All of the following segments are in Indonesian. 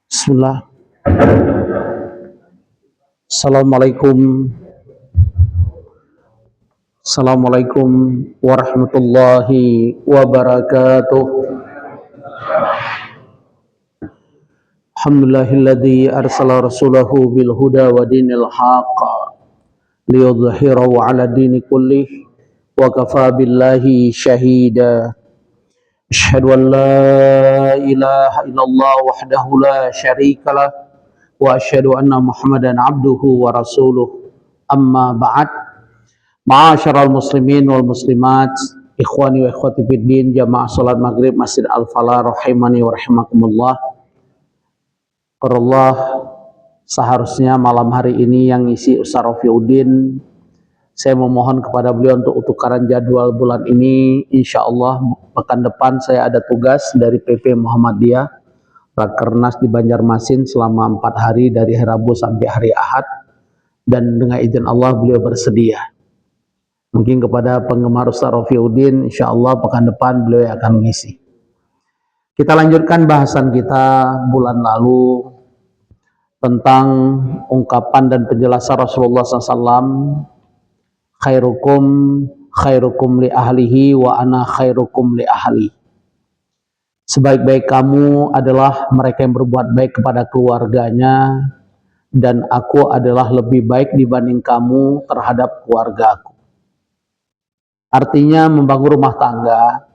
Bismillah. Assalamualaikum. Assalamualaikum warahmatullahi wabarakatuh. Alhamdulillahilladzi arsala rasulahu bil huda wa dinil haqq liyudhhirahu 'ala dini kullih wa kafa billahi syahida. Asyhadu an la ilaha illallah wahdahu la syarikalah wa asyhadu anna Muhammadan abduhu wa rasuluh. Amma ba'd. Ma'asyiral muslimin wal muslimat, ikhwani wa ikhwati fid din, jamaah salat maghrib Masjid Al-Falah rahimani wa rahimakumullah. Allah, seharusnya malam hari ini yang ngisi Ustaz Rafiuddin, saya memohon kepada beliau untuk tukaran jadwal bulan ini. Insya Allah pekan depan saya ada tugas dari PP Muhammadiyah Rakernas di Banjarmasin selama 4 hari dari hari Rabu sampai hari Ahad, dan dengan izin Allah beliau bersedia. Mungkin kepada penggemar Ustaz Rafiuddin, insya Allah pekan depan beliau akan mengisi. Kita lanjutkan bahasan kita bulan lalu tentang ungkapan dan penjelasan Rasulullah SAW, khairukum khairukum li ahlihi wa ana khairukum li ahli. Sebaik-baik kamu adalah mereka yang berbuat baik kepada keluarganya, dan aku adalah lebih baik dibanding kamu terhadap keluargaku. Artinya membangun rumah tangga,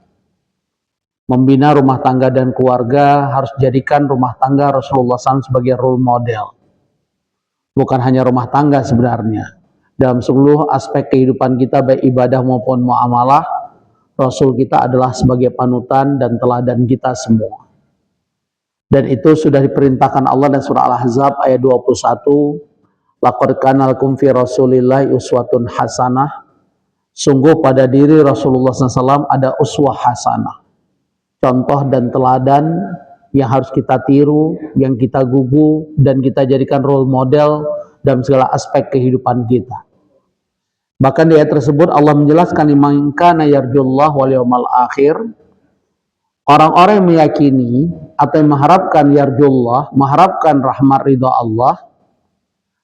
membina rumah tangga dan keluarga harus jadikan rumah tangga Rasulullah SAW sebagai role model. Bukan hanya rumah tangga sebenarnya, dalam seluruh aspek kehidupan kita baik ibadah maupun muamalah, Rasul kita adalah sebagai panutan dan teladan kita semua. Dan itu sudah diperintahkan Allah dan surah Al-Ahzab ayat 21, laqad kana lakum fi Rasulillahi uswatun hasanah. Sungguh pada diri Rasulullah SAW ada uswah hasanah, contoh dan teladan yang harus kita tiru, yang kita gugu, dan kita jadikan role model dalam segala aspek kehidupan kita. Bahkan di ayat tersebut Allah menjelaskan, liman kana yarjullah wal yawmal akhir, orang-orang yang meyakini atau yang mengharapkan yarjullah, mengharapkan rahmat ridha Allah,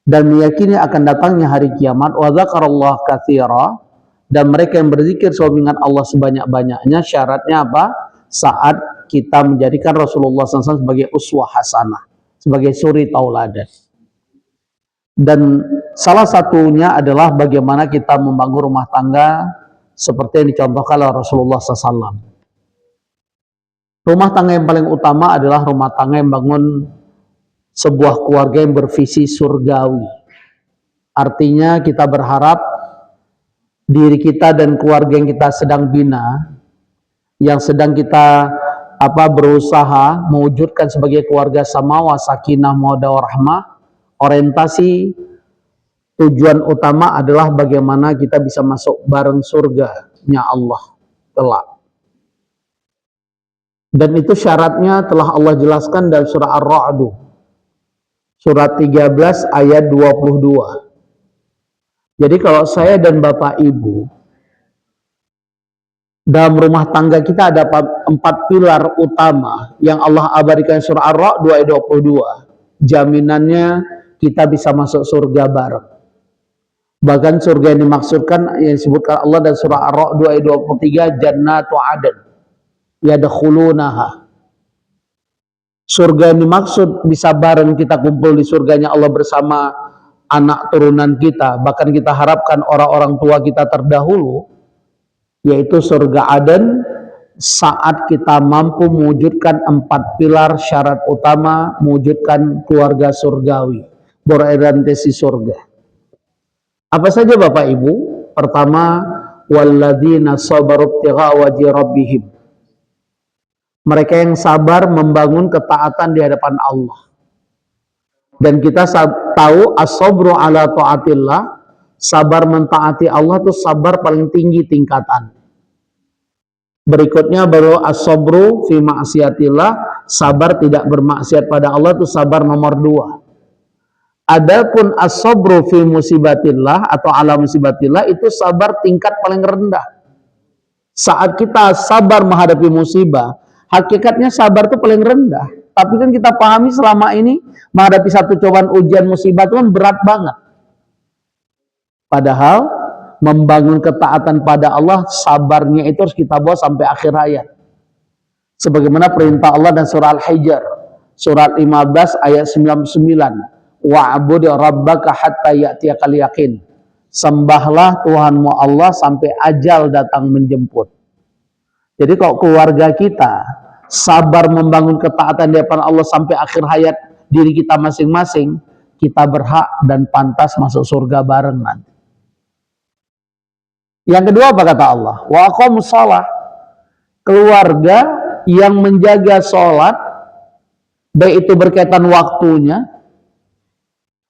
dan meyakini akan datangnya hari kiamat, wa dzakarallaha katsira, dan mereka yang berzikir selalu ingat Allah sebanyak-banyaknya. Syaratnya apa? Saat kita menjadikan Rasulullah SAW sebagai uswah hasanah, sebagai suri tauladan. Dan salah satunya adalah bagaimana kita membangun rumah tangga seperti yang dicontohkan oleh Rasulullah SAW. Rumah tangga yang paling utama adalah rumah tangga yang bangun sebuah keluarga yang bervisi surgawi. Artinya kita berharap diri kita dan keluarga yang kita sedang bina, yang sedang kita berusaha mewujudkan sebagai keluarga samawa, sakinah, mawaddah, warahmah, orientasi tujuan utama adalah bagaimana kita bisa masuk bareng surganya Allah kelak. Dan itu syaratnya telah Allah jelaskan dalam surah Ar-Ra'd, surat 13 ayat 22. Jadi kalau saya dan Bapak Ibu, dalam rumah tangga kita ada 4 pilar utama yang Allah abadikan surah Ar-Ra'd 2 ayat 22. Jaminannya kita bisa masuk surga bareng. Bahkan surga yang dimaksudkan yang disebutkan Allah dan surah Ar-Ra'd 2 ayat 23, jannatu adn yadkhulunaha. Surga yang dimaksud bisa bareng, kita kumpul di surganya Allah bersama anak turunan kita, bahkan kita harapkan orang-orang tua kita terdahulu, yaitu surga Aden, saat kita mampu mewujudkan 4 pilar syarat utama mewujudkan keluarga surgawi, berorientasi surga. Apa saja Bapak Ibu? Pertama, walladzina sabaru ibtigha wajhi rabbihim. Mereka yang sabar membangun ketaatan di hadapan Allah. Dan kita tahu as-sabru ala taatillah, sabar mentaati Allah itu sabar paling tinggi tingkatan. Berikutnya baru as-sabru fi ma'siyatillah, sabar tidak bermaksiat pada Allah itu sabar nomor 2. Adapun as-sabru fi musibatillah atau ala musibatillah itu sabar tingkat paling rendah. Saat kita sabar menghadapi musibah, hakikatnya sabar itu paling rendah. Tapi kan kita pahami selama ini menghadapi satu cobaan ujian musibah itu kan berat banget. Padahal membangun ketaatan pada Allah, sabarnya itu harus kita bawa sampai akhir hayat. Sebagaimana perintah Allah dan surah Al-Hijr, surat 15 ayat 99. Wa'bud rabbaka hatta ya'tiyakal yaqin. Sembahlah Tuhanmu Allah sampai ajal datang menjemput. Jadi kalau keluarga kita sabar membangun ketaatan di hadapan Allah sampai akhir hayat diri kita masing-masing, kita berhak dan pantas masuk surga bareng nanti. Yang kedua apa kata Allah? Wa aqamus shalah. Keluarga yang menjaga sholat, baik itu berkaitan waktunya,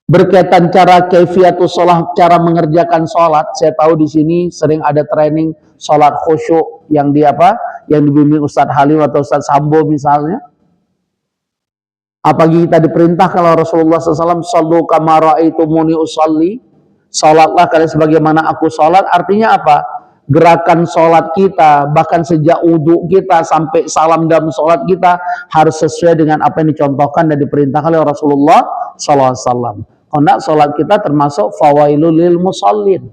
berkaitan cara kaifiatus sholat, cara mengerjakan sholat. Saya tahu di sini sering ada training sholat khusyuk yang dibimbing Ustadz Halim atau Ustadz Sambo misalnya. Apalagi kita diperintah kalau Rasulullah SAW, sallu kama ra'aitumuni usalli, sholatlah kalian sebagaimana aku sholat. Artinya apa? Gerakan sholat kita, bahkan sejak wudhu kita sampai salam dalam sholat kita harus sesuai dengan apa yang dicontohkan dan diperintahkan oleh Rasulullah SAW. Kalau tidak, sholat kita termasuk fawailul lil musallin,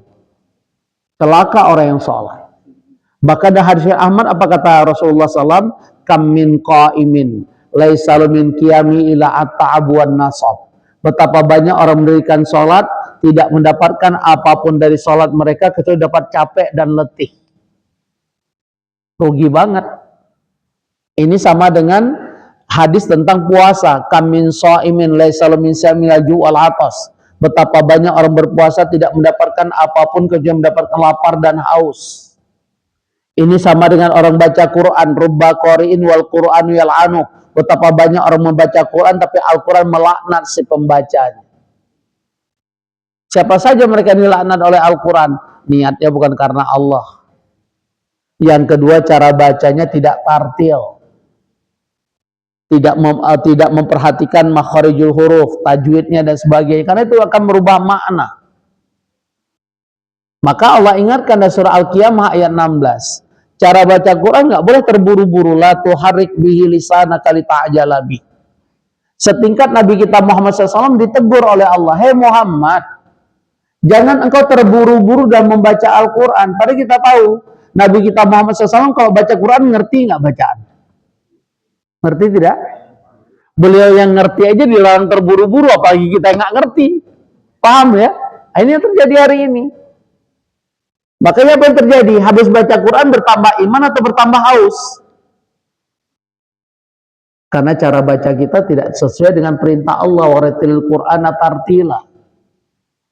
celaka orang yang sholat. Bahkan dalam hadis Ahmad apa kata Rasulullah SAW? Kam min qaimin laisa min qiyami ila at-ta'ab wan nasab. Betapa banyak orang mendirikan sholat tidak mendapatkan apapun dari sholat mereka kecuali dapat capek dan letih. Rugi banget. Ini sama dengan hadis tentang puasa. Kam min shaimin laisa min siyamil ju' wal atas. Betapa banyak orang berpuasa tidak mendapatkan apapun kecuali mendapatkan lapar dan haus. Ini sama dengan orang baca Quran. Rubba qari'in wal Qur'anu yal'anu. Betapa banyak orang membaca Quran tapi Al-Quran melaknat si pembacanya. Siapa saja mereka dilaknat oleh Al-Quran, niatnya bukan karena Allah. Yang kedua, cara bacanya tidak tartil, tidak memperhatikan makharijul huruf, tajwidnya dan sebagainya, karena itu akan merubah makna. Maka Allah ingatkan dalam surah Al-Qiyamah ayat 16, cara baca Quran nggak boleh terburu-buru, la tuharrik bihi lisanaka lita'jala bih. Setingkat Nabi kita Muhammad SAW ditegur oleh Allah, hei Muhammad, jangan engkau terburu-buru dalam membaca Al-Quran. Padahal kita tahu Nabi kita Muhammad SAW kalau baca Quran ngerti nggak bacaan? Ngerti tidak? Beliau yang ngerti aja dilarang terburu-buru, apalagi kita nggak ngerti. Paham ya? Ini yang terjadi hari ini. Makanya apa yang terjadi? Habis baca Quran bertambah iman atau bertambah haus? Karena cara baca kita tidak sesuai dengan perintah Allah, waratilil Qur'ana tartila.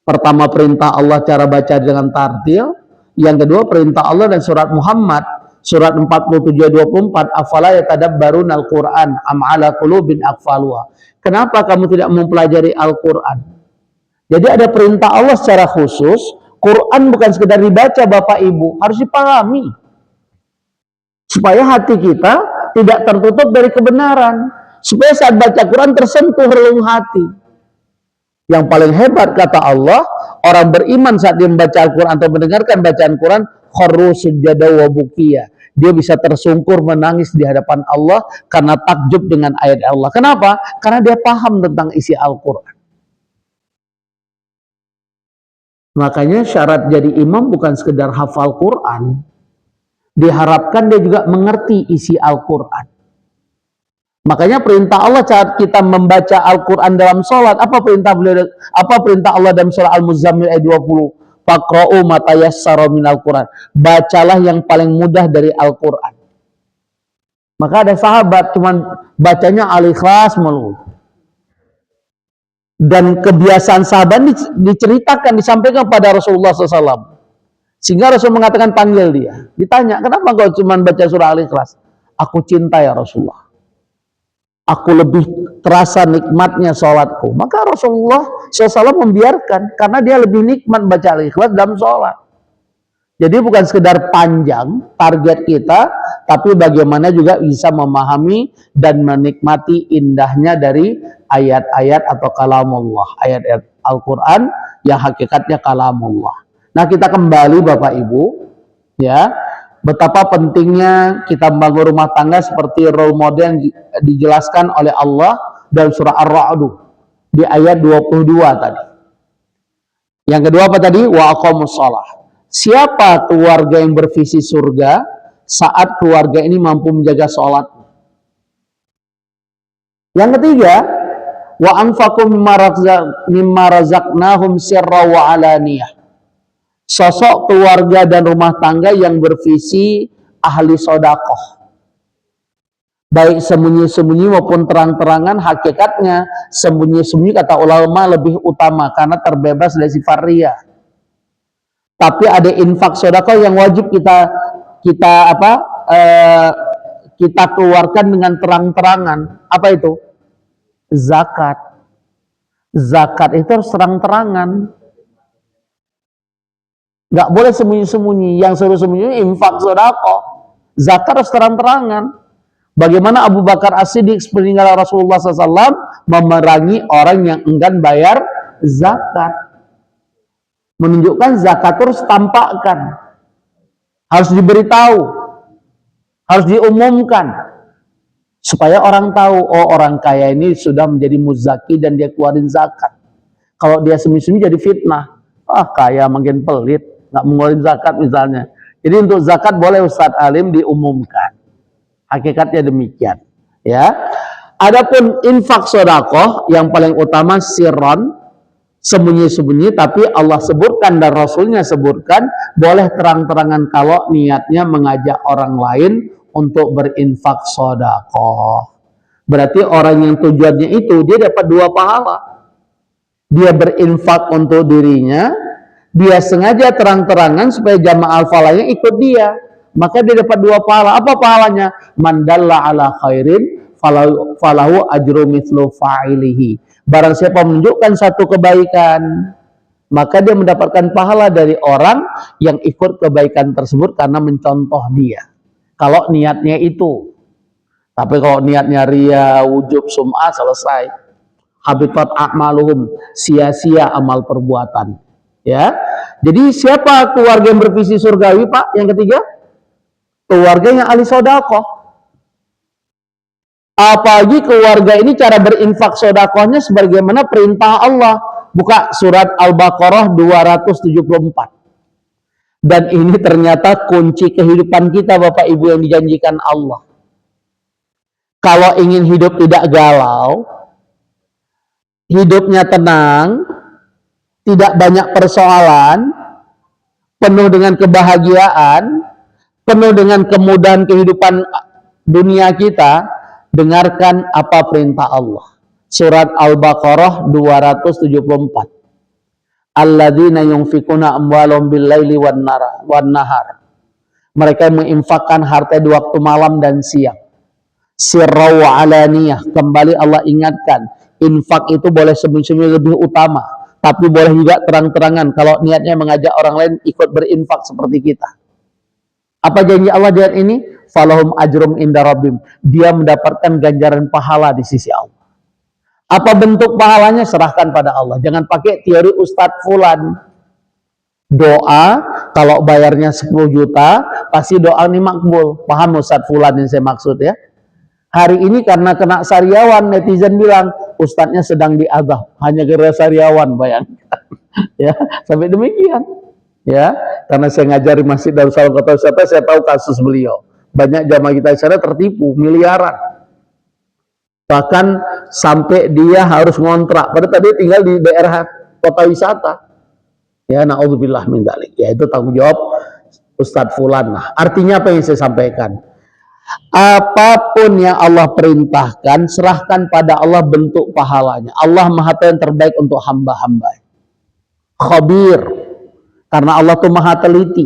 Pertama perintah Allah cara baca dengan tartil, yang kedua perintah Allah dan surat Muhammad surat 47-24, afala yatadabbarunal Qur'an am ala qulubin aqfaluha. Kenapa kamu tidak mempelajari Al-Qur'an? Jadi ada perintah Allah secara khusus. Quran bukan sekedar dibaca Bapak Ibu, harus dipahami supaya hati kita tidak tertutup dari kebenaran, supaya saat baca Quran tersentuh relung hati. Yang paling hebat kata Allah, orang beriman saat dia membaca Al-Quran atau mendengarkan bacaan Quran, kharru sujada wa bukiya. Dia bisa tersungkur menangis di hadapan Allah karena takjub dengan ayat Allah. Kenapa? Karena dia paham tentang isi Al-Quran. Makanya syarat jadi imam bukan sekedar hafal Quran, diharapkan dia juga mengerti isi Al-Quran. Makanya perintah Allah saat kita membaca Al-Quran dalam sholat, apa perintah Allah dalam surah Al-Muzammil ayat 20? Faqra'u ma tayassara minal Quran. Bacalah yang paling mudah dari Al-Quran. Maka ada sahabat cuman bacanya Al-Ikhlas mulu. Dan kebiasaan sahabat diceritakan, disampaikan pada Rasulullah SAW. Sehingga Rasul mengatakan panggil dia. Ditanya, kenapa kau cuma baca surah Al-Ikhlas? Aku cinta ya Rasulullah. Aku lebih terasa nikmatnya sholatku. Maka Rasulullah SAW membiarkan. Karena dia lebih nikmat baca Al-Ikhlas dalam sholat. Jadi bukan sekedar panjang target kita, tapi bagaimana juga bisa memahami dan menikmati indahnya dari ayat-ayat atau kalamullah, ayat-ayat Al-Quran yang hakikatnya kalamullah. Nah kita kembali Bapak Ibu, ya Betapa pentingnya kita membangun rumah tangga seperti role model yang dijelaskan oleh Allah dalam surah Ar-Ra'd di ayat 22 tadi. Yang kedua apa tadi? Wa aqamus shalah. Siapa keluarga yang bervisi surga saat keluarga ini mampu menjaga sholat? Yang ketiga, wa anfaqu mimma razaqnahum sirra wa alaniyah. Sosok keluarga dan rumah tangga yang bervisi ahli sodakoh, baik sembunyi-sembunyi maupun terang-terangan. Hakikatnya sembunyi-sembunyi kata ulama lebih utama karena terbebas dari sifat riya. Tapi ada infak sodakoh yang wajib kita keluarkan dengan terang-terangan. Apa itu? Zakat. Zakat itu harus terang-terangan. Nggak boleh sembunyi-sembunyi. Yang suruh sembunyi infak sedekah. Zakat harus terang-terangan. Bagaimana Abu Bakar As-Siddiq peninggalan Rasulullah SAW memerangi orang yang enggan bayar zakat. Menunjukkan zakat harus tampakkan, harus diberitahu, harus diumumkan, supaya orang tahu, oh orang kaya ini sudah menjadi muzaki dan dia keluarin zakat. Kalau dia sembunyi-sembunyi jadi fitnah. Kaya makin pelit, nggak mengeluarkan zakat misalnya. Jadi untuk zakat boleh Ustadz Alim diumumkan. Hakikatnya demikian. Ya. Adapun infak sedekah yang paling utama sirron, sembunyi-sembunyi, tapi Allah sebutkan dan Rasulnya sebutkan boleh terang-terangan kalau niatnya mengajak orang lain untuk berinfak sedekah. Berarti orang yang tujuannya itu dia dapat dua pahala. Dia berinfak untuk dirinya, dia sengaja terang-terangan supaya jamaah al-falahnya ikut dia, maka dia dapat dua pahala. Apa pahalanya? Man dalla ala khairin falahu ajru mithlu fa'ilihi. Barang siapa menunjukkan satu kebaikan, maka dia mendapatkan pahala dari orang yang ikut kebaikan tersebut karena mencontoh dia. Kalau niatnya itu. Tapi kalau niatnya riya, wujub, sum'ah, selesai. Habitat a'maluhum, sia-sia amal perbuatan. Ya. Jadi siapa keluarga yang bervisi surgawi, Pak? Yang ketiga, keluarga yang ahli sedekah. Apalagi keluarga ini cara berinfak sedekahnya sebagaimana perintah Allah. Buka surat Al-Baqarah 274. Dan ini ternyata kunci kehidupan kita, Bapak Ibu, yang dijanjikan Allah. Kalau ingin hidup tidak galau, hidupnya tenang, tidak banyak persoalan, penuh dengan kebahagiaan, penuh dengan kemudahan kehidupan dunia kita, dengarkan apa perintah Allah. Surat Al-Baqarah 274. Alladzina yunfikuna amwalahum bil-laili wan-nahar. Mereka yang menginfakkan harta di waktu malam dan siang. Sirra wa alaniyah. Kembali Allah ingatkan, infak itu boleh sembunyi-sembunyi lebih utama, tapi boleh juga terang-terangan kalau niatnya mengajak orang lain ikut berinfak seperti kita. Apa janji Allah dengan ini? Falahum ajrum inda rabbim. Dia mendapatkan ganjaran pahala di sisi Allah. Apa bentuk pahalanya? Serahkan pada Allah. Jangan pakai teori Ustadz Fulan. Doa, kalau bayarnya 10 juta, pasti doa ini makbul. Paham Ustadz Fulan yang saya maksud ya? Hari ini karena kena sariawan, netizen bilang, ustadznya sedang diazab. Hanya gara sariawan, bayangkan. Ya, sampai demikian. Ya, karena saya ngajari Masjid Darus Salam Kota Wisata, saya tahu kasus beliau. Banyak jamaah kita di sana tertipu miliaran. Bahkan sampai dia harus ngontrak. Padahal tadi tinggal di daerah kota wisata. Ya, na'udzubillah min dzalik. Ya, itu tanggung jawab Ustadz Fulan. Nah, artinya apa yang saya sampaikan? Apapun yang Allah perintahkan, serahkan pada Allah bentuk pahalanya. Allah Maha Tahu yang terbaik untuk hamba-hamba. Khabir. Karena Allah itu Maha teliti.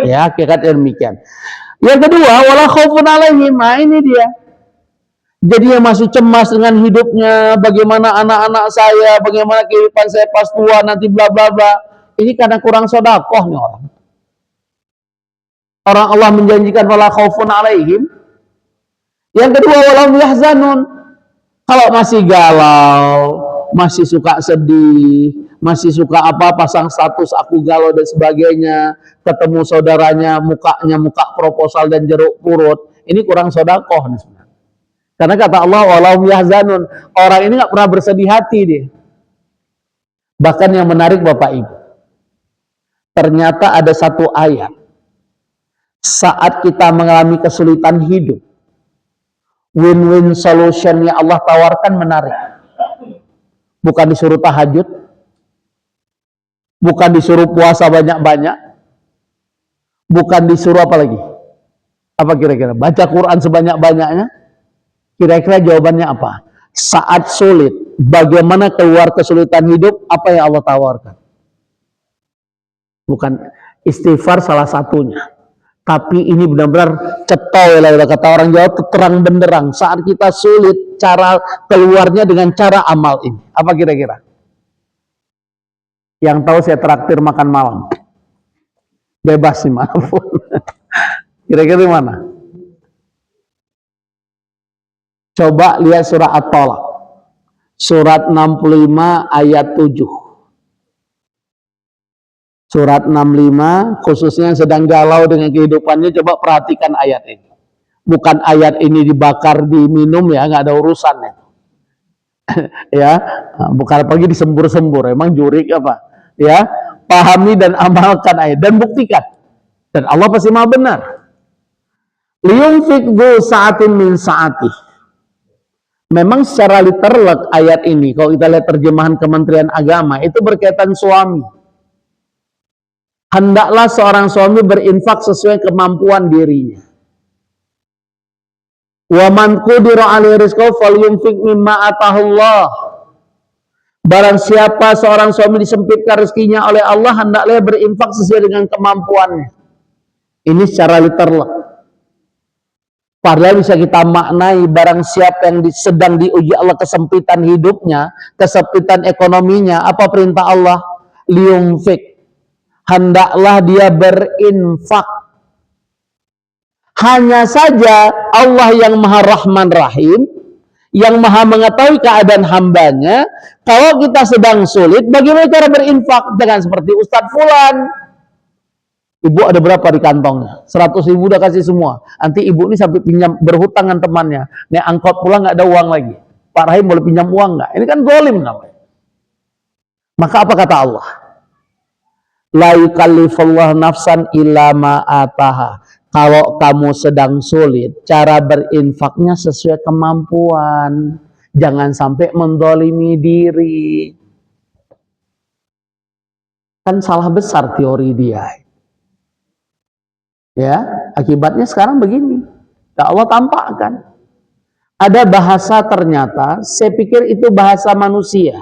Ya, hakikatnya demikian. Yang kedua, wala khaufun alaihim. Ini dia. Jadi yang masih cemas dengan hidupnya, bagaimana anak-anak saya, bagaimana kehidupan saya pas tua, nanti bla bla bla. Ini karena kurang sedekah nih orang. Orang Allah menjanjikan wala khaufun alaihim. Yang kedua, wala yahzanun. Kalau masih galau, masih suka sedih, masih suka apa, pasang status aku galau dan sebagainya, ketemu saudaranya mukanya muka proposal dan jeruk purut, ini kurang sodakoh nih sebenarnya. Karena kata Allah, walau yahzanun, orang ini nggak pernah bersedih hati dia. Bahkan yang menarik Bapak Ibu, ternyata ada satu ayat saat kita mengalami kesulitan hidup, win-win solution yang Allah tawarkan menarik. Bukan disuruh tahajud, bukan disuruh puasa banyak-banyak, bukan disuruh apa lagi? Apa kira-kira? Baca Quran sebanyak-banyaknya. Kira-kira jawabannya apa? Saat sulit, bagaimana keluar kesulitan hidup, apa yang Allah tawarkan? Bukan istighfar salah satunya. Tapi ini benar-benar cetoy lah, kata orang Jawa, terang benderang. Saat kita sulit, cara keluarnya dengan cara amal ini. Apa kira-kira? Yang tahu saya traktir makan malam. Bebas sih manapun. Kira-kira mana? Coba lihat surah At-Talaq. Surat 65 ayat 7. Surat 65, khususnya yang sedang galau dengan kehidupannya, coba perhatikan ayat ini. Bukan ayat ini dibakar, diminum ya, nggak ada urusannya. Ya, bukan apalagi disembur-sembur, emang jurik apa? Ya, pahami dan amalkan ayat dan buktikan. Dan Allah pasti maha benar. Liyunfik dzu sa'atin min sa'atih. Memang secara literal ayat ini, kalau kita lihat terjemahan Kementerian Agama, itu berkaitan suami. Hendaklah seorang suami berinfak sesuai kemampuan dirinya. Wa man qudira 'alaihi rizquhu falyunfik mimma atahullah. Barang siapa seorang suami disempitkan rezekinya oleh Allah, hendaklah berinfak sesuai dengan kemampuannya. Ini secara literal. Padahal bisa kita maknai, barang siapa yang sedang diuji Allah kesempitan hidupnya, kesempitan ekonominya, apa perintah Allah? Liyunfik. Hendaklah dia berinfak. Hanya saja Allah yang maha rahman rahim, yang maha mengetahui keadaan hambanya, kalau kita sedang sulit, bagaimana cara berinfak? Jangan seperti Ustadz Fulan. Ibu ada berapa di kantongnya? 100.000 udah kasih semua. Nanti ibu ini sampai pinjam, berhutang dengan temannya. Nih angkot pulang nggak ada uang lagi. Pak Rahim boleh pinjam uang nggak? Ini kan zalim namanya. Maka apa kata Allah? La yukallifullahu nafsan illa ma ataha. Kalau kamu sedang sulit, cara berinfaknya sesuai kemampuan. Jangan sampai mendolimi diri. Kan salah besar teori dia. Ya, akibatnya sekarang begini. Ya Allah tampakkan. Ada bahasa ternyata, saya pikir itu bahasa manusia.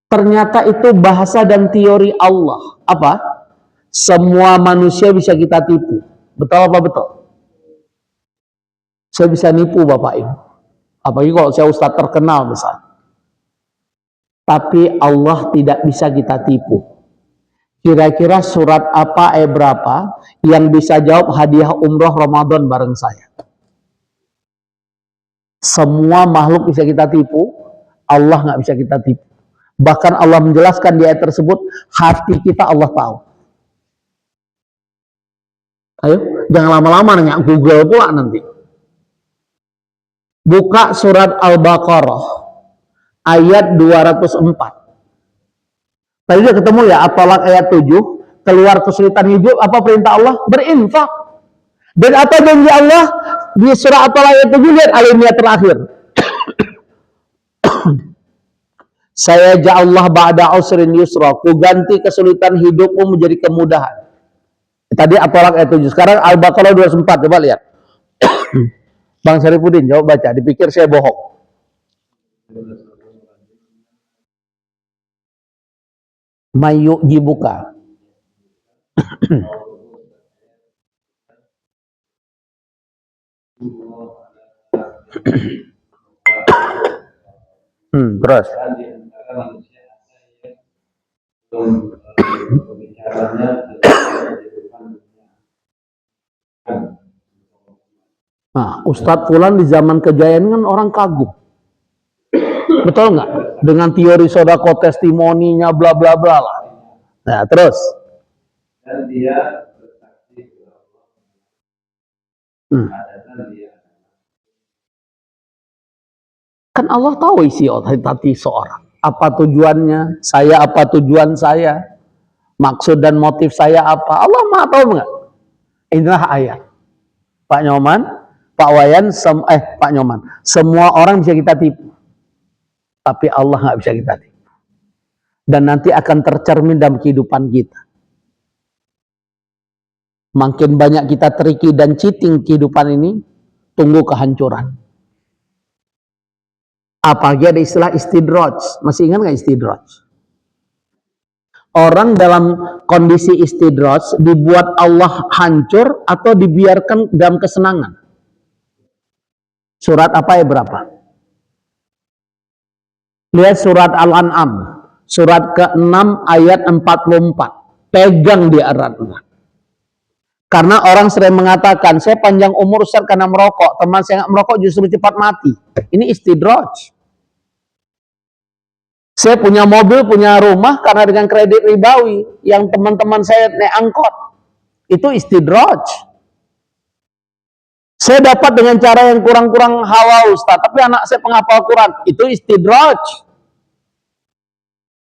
Ternyata itu bahasa dan teori Allah. Apa? Semua manusia bisa kita tipu. Betul apa betul? Saya bisa nipu Bapak Ibu. Apalagi kalau saya ustadz terkenal besar. Tapi Allah tidak bisa kita tipu. Kira-kira surat apa, ayat berapa yang bisa jawab hadiah umroh Ramadan bareng saya? Semua makhluk bisa kita tipu, Allah nggak bisa kita tipu. Bahkan Allah menjelaskan di ayat tersebut, hati kita Allah tahu. Ayo, jangan lama-lama nanya Google pula nanti. Buka surat Al-Baqarah ayat 204. Tadi udah ketemu ya, At-Talaq ayat 7, keluar kesulitan hidup, apa perintah Allah? Berinfak. Dan apa janji Allah di surah At-Talaq ayat 7, lihat alimnya terakhir. Saya ja'allah ba'da usrin yusra, ku ganti kesulitan hidupmu menjadi kemudahan. Tadi At-Talaq ayat 7, sekarang Al-Baqarah 204, coba lihat. Bang Syarifuddin, coba baca, dipikir saya bohong. Mayu jibuka. Terus. Nah, Ustadz Fulan di zaman kejayaan kan orang kagum. Betul nggak? dengan teori sodako testimoninya bla bla bla lah. Nah, terus dan dia bersaksi kan Allah tahu isi hati seorang. Apa tujuannya? Saya apa tujuan saya? Maksud dan motif saya apa? Allah Maha tahu enggak? Inilah ayat. Pak Nyoman, Pak Wayan, Pak Nyoman. Semua orang bisa kita tipu. Tapi Allah nggak bisa kita tipu. Dan nanti akan tercermin dalam kehidupan kita. Makin banyak kita triki dan cheating kehidupan ini, tunggu kehancuran. Apalagi ada istilah istidraj. Masih ingat nggak istidraj? Orang dalam kondisi istidraj dibuat Allah hancur atau dibiarkan dalam kesenangan. Surat apa ya berapa? Lihat surat Al-An'am. Surat ke-6 ayat 44. Pegang di eratnya. Karena orang sering mengatakan, saya panjang umur Ustaz karena merokok. Teman saya nggak merokok justru cepat mati. Ini istidraj. Saya punya mobil, punya rumah karena dengan kredit ribawi. Yang teman-teman saya naik angkot. Itu istidraj. Saya dapat dengan cara yang kurang-kurang halal Ustaz. Tapi anak saya penghafal Quran. Itu istidraj.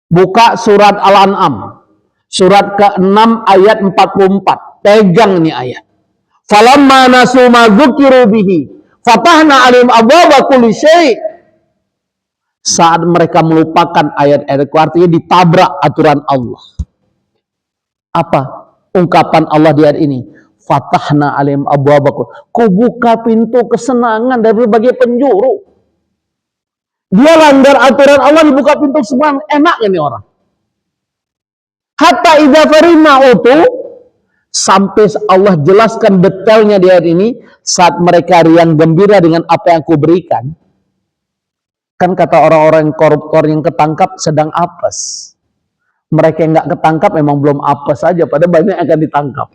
Buka surat Al-An'am. Surat ke-6 ayat 44. Pegang ini ayat. Falamma nasu ma dzukiru bihi fatahna 'alaihim abwaaba kulli syai'. Saat mereka melupakan ayat-ayat, artinya ditabrak aturan Allah. Apa ungkapan Allah di ayat ini? Fatahna 'alaihim abwaaba. Ku buka pintu kesenangan dari berbagai penjuru. Dia langgar aturan Allah, dibuka pintu semua. Enak ini orang. Hatta idza farima utu, sampai Allah jelaskan detailnya di ayat ini, saat mereka riang gembira dengan apa yang aku berikan. Kan kata orang-orang koruptor yang ketangkap sedang apes. Mereka yang nggak ketangkap memang belum apes saja, padahal banyak yang akan ditangkap.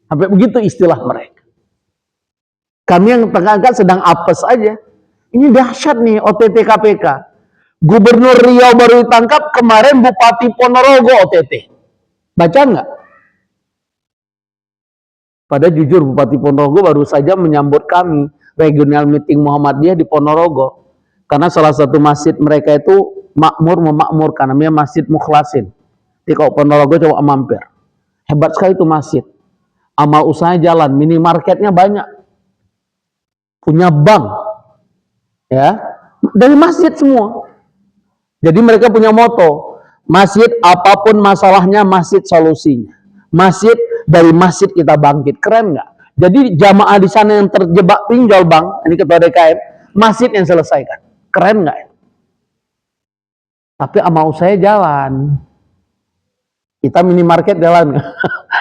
Sampai begitu istilah mereka. Kami yang ketangkap sedang apes saja. Ini dahsyat nih OTT KPK. Gubernur Riau baru ditangkap, kemarin Bupati Ponorogo OTT. Baca nggak? Padahal jujur Bupati Ponorogo baru saja menyambut kami regional meeting Muhammadiyah di Ponorogo. Karena salah satu masjid mereka itu memakmurkan, namanya Masjid Mukhlasin. Jadi kalau Ponorogo coba mampir. Hebat sekali itu masjid. Amal usahanya jalan, minimarketnya banyak. Punya bank. Ya, dari masjid semua. Jadi mereka punya moto, masjid apapun masalahnya, masjid solusinya. Masjid, dari masjid kita bangkit. Keren nggak? Jadi jamaah di sana yang terjebak pinjol bang, ini ketua DKM, masjid yang selesaikan. Keren nggak? Tapi amal usaha jalan. Kita minimarket jalan.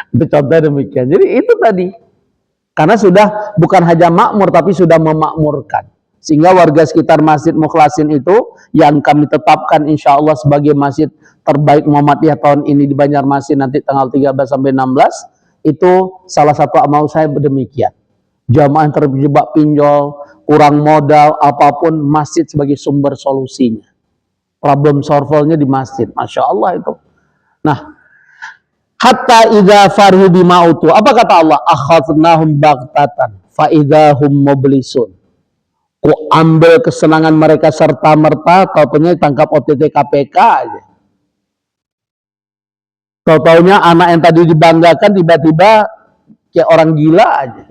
Itu contoh demikian. Jadi itu tadi. Karena sudah bukan hanya makmur, tapi sudah memakmurkan. Sehingga warga sekitar Masjid Mukhlasin itu yang kami tetapkan insya Allah sebagai masjid terbaik Muhammadiyah tahun ini di Banjarmasin nanti tanggal 13 sampai 16, itu salah satu amal saya demikian. Jamaah yang terjebak pinjol, kurang modal, apapun, masjid sebagai sumber solusinya. Problem solvernya di masjid. Masya Allah itu. Nah, hatta idza farihu bima utu. Apa kata Allah? Akhadnahum baghtatan fa idzahum mublisun. Ku ambil kesenangan mereka serta merta, taunya ditangkap OTT KPK aja. Taunya anak yang tadi dibanggakan tiba-tiba kayak orang gila aja.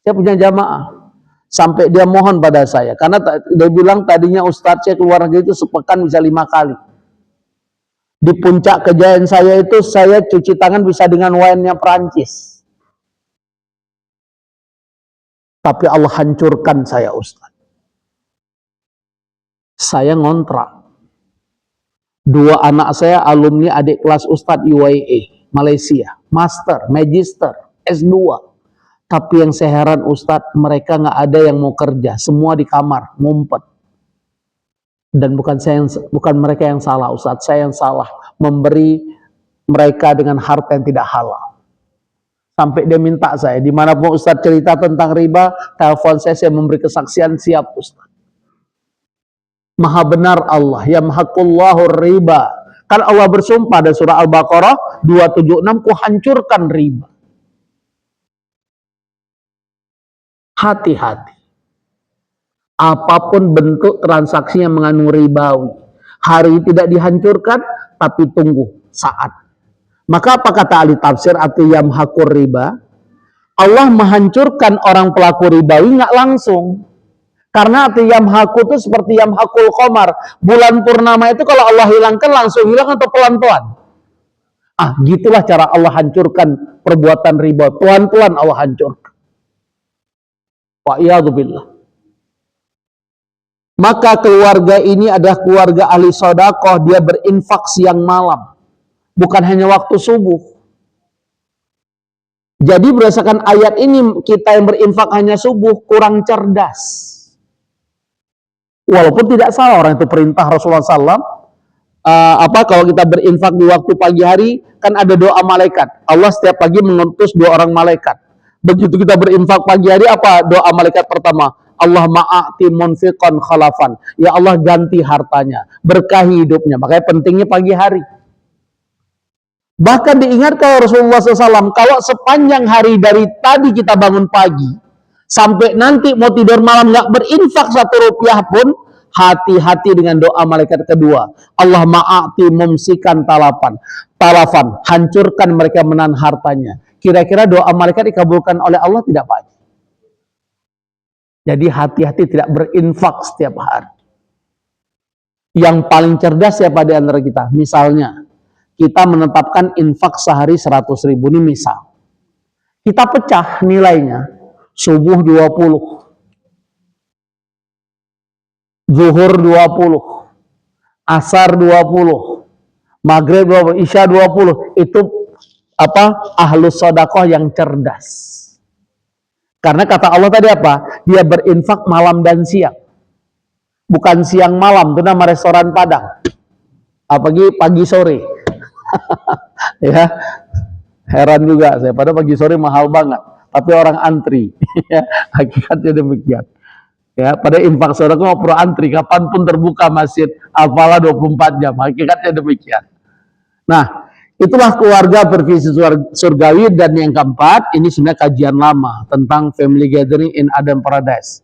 Saya punya jamaah, sampai dia mohon pada saya, karena dia bilang tadinya Ustadz saya keluar negeri itu sepekan bisa 5 kali. Di puncak kejayaan saya itu saya cuci tangan bisa dengan wine-nya Perancis. Tapi Allah hancurkan saya Ustaz. Saya ngontrak. 2 anak saya alumni adik kelas Ustadz UIA, Malaysia. Master, Magister, S2. Tapi yang saya heran Ustadz, mereka nggak ada yang mau kerja. Semua di kamar, ngumpet. Dan bukan mereka yang salah Ustadz, saya yang salah. Memberi mereka dengan harta yang tidak halal. Sampai dia minta saya, dimanapun Ustadz cerita tentang riba, telepon saya memberi kesaksian, siap Ustadz. Maha benar Allah, yamhaqullahu riba. Kan Allah bersumpah dalam surah Al-Baqarah 276, ku hancurkan riba. Hati-hati. Apapun bentuk transaksi yang mengandung ribawi, hari tidak dihancurkan, tapi tunggu saat. Maka apa kata ahli tafsir atau yamhaqur riba? Allah menghancurkan orang pelaku ribawi nggak langsung. Karena arti yamhaqu itu seperti yamhaqul qamar. Bulan purnama itu kalau Allah hilangkan langsung hilang atau pelan-pelan? Gitulah cara Allah hancurkan perbuatan riba. Pelan-pelan Allah hancurkan. Wa'iyadzubillah. Maka keluarga ini adalah keluarga ahli sedekah, dia berinfak siang malam. Bukan hanya waktu subuh. Jadi berdasarkan ayat ini, kita yang berinfak hanya subuh kurang cerdas. Walaupun tidak salah, orang itu perintah Rasulullah SAW. Kalau kita berinfak di waktu pagi hari, kan ada doa malaikat. Allah setiap pagi mengutus 2 orang malaikat. Begitu kita berinfak pagi hari, apa doa malaikat pertama? Allah ma'ati munfiqan khalafan. Ya Allah ganti hartanya, berkahi hidupnya. Makanya pentingnya pagi hari. Bahkan diingatkan Rasulullah SAW, kalau sepanjang hari dari tadi kita bangun pagi, sampai nanti mau tidur malam nggak berinfak 1 rupiah pun, hati-hati dengan doa malaikat kedua. Allah ma'ati mumsikan talafan, hancurkan mereka menahan hartanya. Kira-kira doa malaikat dikabulkan oleh Allah tidak, Pak? Jadi hati-hati tidak berinfak setiap hari. Yang paling cerdas siapa di antara kita? Misalnya, kita menetapkan infak sehari 100.000, ini misal. Kita pecah nilainya, subuh 20, zuhur 20, asar 20, maghrib 20, isya 20. Itu ahlus sedekah yang cerdas. Karena kata Allah tadi apa? Dia berinfak malam dan siang. Bukan siang malam, itu nama restoran Padang. Apalagi pagi sore. Ya, heran juga saya, pada pagi sore mahal banget, tapi orang antri. Hakikatnya demikian. Ya, pada infak sedekah mau perlu antri, kapanpun terbuka masjid, apalah 24 jam. Hakikatnya demikian. Nah, itulah keluarga bervisi surgawi. Dan yang keempat, ini sebenarnya kajian lama tentang family gathering in Adam Paradise.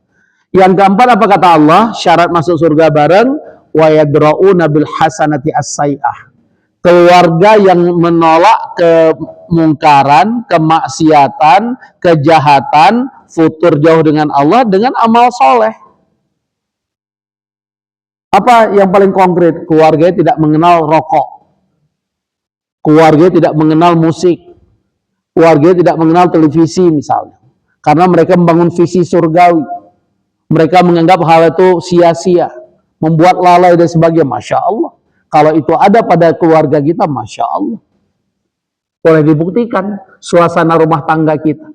Yang keempat apa kata Allah? Syarat masuk surga bareng, wa yadra'una bil hasanati as-sayyi'ah. Keluarga yang menolak kemungkaran, kemaksiatan, kejahatan, futur jauh dengan Allah dengan amal soleh. Apa yang paling konkret? Keluarga tidak mengenal rokok, keluarga tidak mengenal musik, keluarga tidak mengenal televisi misalnya, karena mereka membangun visi surgawi. Mereka menganggap hal itu sia-sia, membuat lalai dan sebagainya. Masya Allah, kalau itu ada pada keluarga kita, Masya Allah, boleh dibuktikan suasana rumah tangga kita.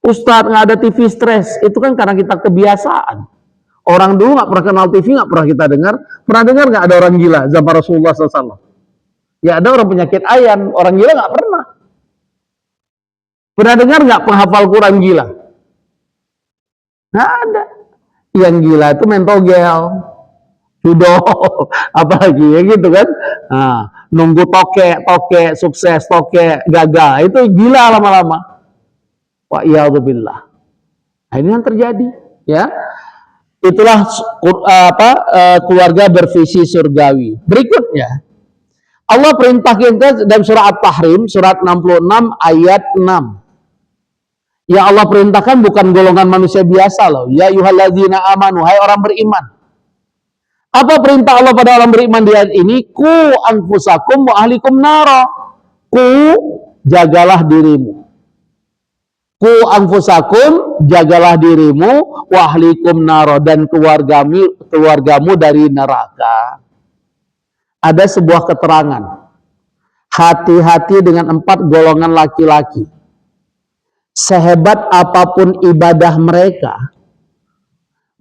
Ustadz, nggak ada TV stres, itu kan karena kita kebiasaan. Orang dulu nggak pernah kenal TV, nggak pernah kita dengar. Pernah dengar nggak ada orang gila zaman Rasulullah SAW? Ya ada orang penyakit ayan, orang gila nggak pernah. Pernah dengar nggak penghafal Quran gila? Nggak ada. Yang gila itu main togel, judo, apalagi ya gitu kan. Nah, nunggu toke sukses, toke gagal, itu gila lama-lama. Wa'iyadzubillah. Nah, ini yang terjadi, ya. Itulah keluarga bervisi surgawi. Berikutnya, Allah perintah kita dalam surah At-Tahrim, surat 66 ayat 6. Ya Allah perintahkan bukan golongan manusia biasa loh. Ya ayyuhalladzina amanu, hai orang beriman. Apa perintah Allah pada orang beriman di ayat ini? Ku anfusakum wa ahlikum nara. Ku, jagalah dirimu. Ku anfusakum, jagalah dirimu, wa ahlikum nara, dan keluargamu dari neraka. Ada sebuah keterangan. Hati-hati dengan 4 golongan laki-laki. Sehebat apapun ibadah mereka,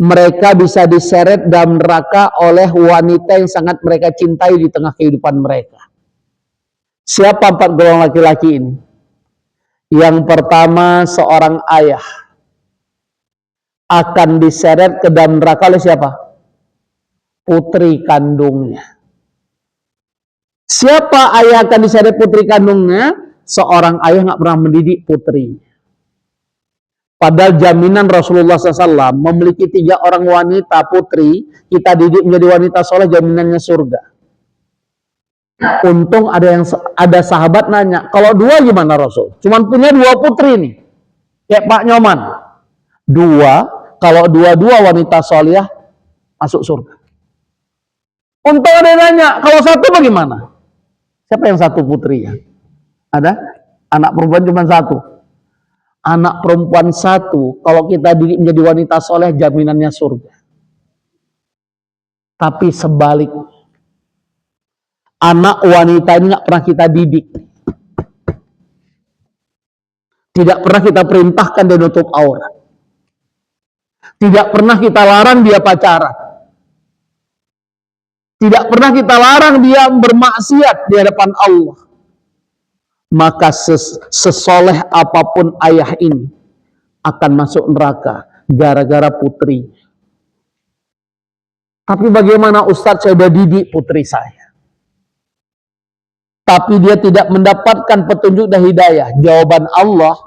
mereka bisa diseret dalam neraka oleh wanita yang sangat mereka cintai di tengah kehidupan mereka. Siapa 4 golongan laki-laki ini? Yang pertama, seorang ayah akan diseret ke dalam neraka oleh siapa? putri kandungnya. Siapa ayah akan diseret putri kandungnya? Seorang ayah nggak pernah mendidik putrinya. Padahal jaminan Rasulullah SAW memiliki 3 orang wanita putri, kita didik menjadi wanita soleh, jaminannya surga. Untung ada sahabat nanya, kalau 2 gimana Rasul? Cuman punya 2 putri nih, kayak Pak Nyoman. 2, kalau 2 wanita soleh masuk surga. Untung ada yang nanya, kalau 1 bagaimana? Siapa yang 1 putri ya? Ada? Anak perempuan cuma 1. Anak perempuan 1, kalau kita didik menjadi wanita soleh, jaminannya surga. Tapi sebalik, anak wanita ini nggak pernah kita didik. Tidak pernah kita perintahkan dia nutup aurat. Tidak pernah kita larang dia pacaran. Tidak pernah kita larang dia bermaksiat di hadapan Allah. Maka sesoleh apapun ayah ini akan masuk neraka gara-gara putri. Tapi bagaimana Ustadz, saya sudah didik putri saya, tapi dia tidak mendapatkan petunjuk dan hidayah. Jawaban Allah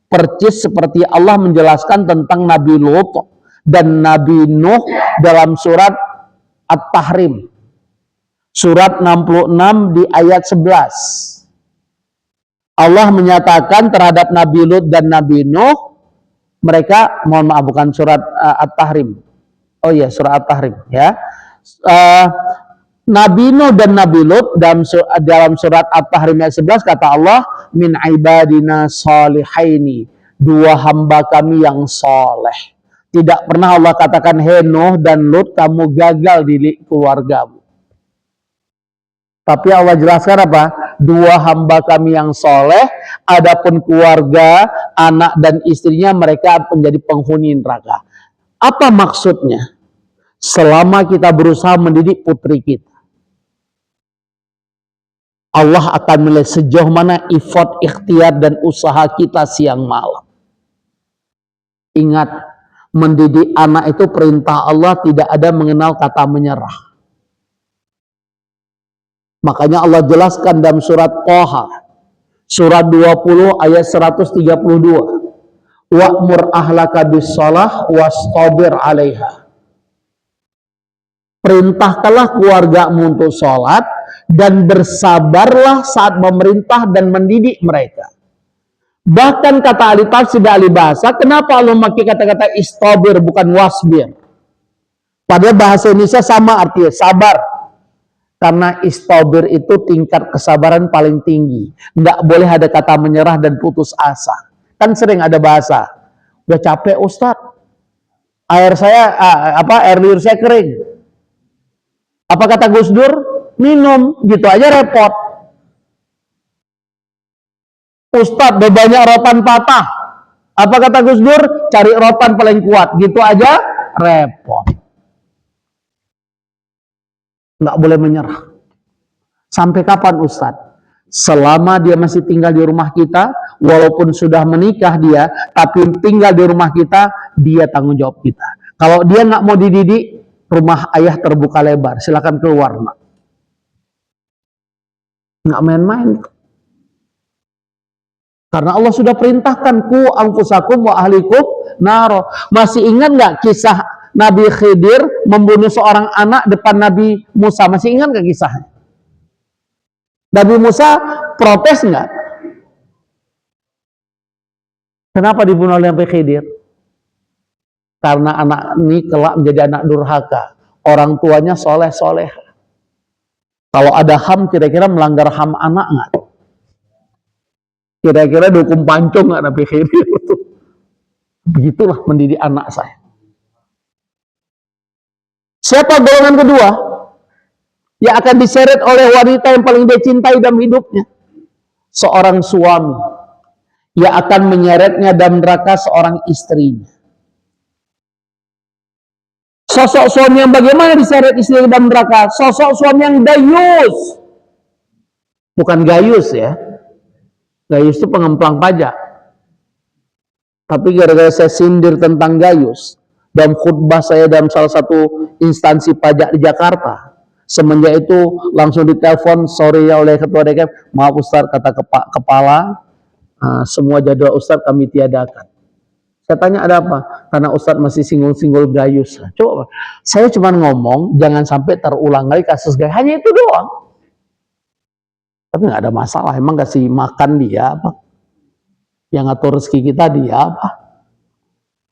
percis seperti Allah menjelaskan tentang Nabi Lut dan Nabi Nuh dalam surat At-Tahrim, surat 66 di ayat 11. Allah menyatakan terhadap Nabi Lut dan Nabi Nuh, mereka, mohon maaf, bukan surat At-Tahrim. Oh iya, surat At-Tahrim ya. Nabi Nuh dan Nabi Lut dalam surat At-Tahrim ayat 11 kata Allah, min ibadina solihaini, 2 hamba kami yang soleh. Tidak pernah Allah katakan, hei Nuh dan Lut, kamu gagal di keluargamu. Tapi Allah jelaskan apa? 2 hamba kami yang soleh, adapun keluarga, anak dan istrinya, mereka menjadi penghuni neraka. Apa maksudnya? Selama kita berusaha mendidik putri kita, Allah akan melihat sejauh mana effort, ikhtiar, dan usaha kita siang malam. Ingat, mendidik anak itu perintah Allah, tidak ada mengenal kata menyerah. Makanya Allah jelaskan dalam surat Thaha, surat 20 ayat 132. Wa'mur ahlaka bis-shalah wastabir 'alaiha. Perintahkanlah keluargamu untuk sholat dan bersabarlah saat memerintah dan mendidik mereka. Bahkan kata ahli tafsir dan ahli bahasa, kenapa Allah memakai kata-kata istabir bukan wasbir? Padahal bahasa Indonesia sama artinya, sabar. Karena istabir itu tingkat kesabaran paling tinggi. Nggak boleh ada kata menyerah dan putus asa. Kan sering ada bahasa, udah capek Ustadz, air liur saya kering. Apa kata Gus Dur? Minum, gitu aja repot. Ustadz, udah banyak rotan patah. Apa kata Gus Dur? Cari rotan paling kuat, gitu aja repot. Nggak boleh menyerah. Sampai kapan Ustadz? Selama dia masih tinggal di rumah kita, walaupun sudah menikah dia, tapi tinggal di rumah kita, dia tanggung jawab kita. Kalau dia nggak mau dididik, rumah ayah terbuka lebar, silakan keluar, Mak. Nggak main-main. Karena Allah sudah perintahkan, ku anfusakum wa ahlikum naro. Masih ingat nggak kisah Nabi Khidir membunuh seorang anak depan Nabi Musa? Masih ingat nggak kisahnya? Nabi Musa protes nggak? Kenapa dibunuh oleh Nabi Khidir? Karena anak ini kelak menjadi anak durhaka. Orang tuanya soleh-soleh. Kalau ada HAM, kira-kira melanggar HAM anak nggak? Kira-kira dihukum pancung nggak Nabi Khidir? Begitulah mendidik anak saya. Siapa golongan kedua yang akan diseret oleh wanita yang paling dia cintai dalam hidupnya? Seorang suami yang akan menyeretnya dalam neraka seorang istrinya. Sosok suami yang bagaimana diseret istri dalam neraka? Sosok suami yang dayus. Bukan gayus ya. Gayus itu pengemplang pajak. Tapi gara-gara saya sindir tentang gayus, dalam khutbah saya dalam salah satu instansi pajak di Jakarta. Semenjak itu langsung ditelepon sore oleh ketua DKM, maaf Ustaz, kata kepala, semua jadwal Ustaz kami tiadakan. Saya tanya ada apa? Karena Ustadz masih singgul-singgul gayus. Coba, saya cuma ngomong jangan sampai terulang lagi kasus gayus. Hanya itu doang. Tapi nggak ada masalah. Emang kasih makan dia apa? Yang ngatur rezeki kita dia apa?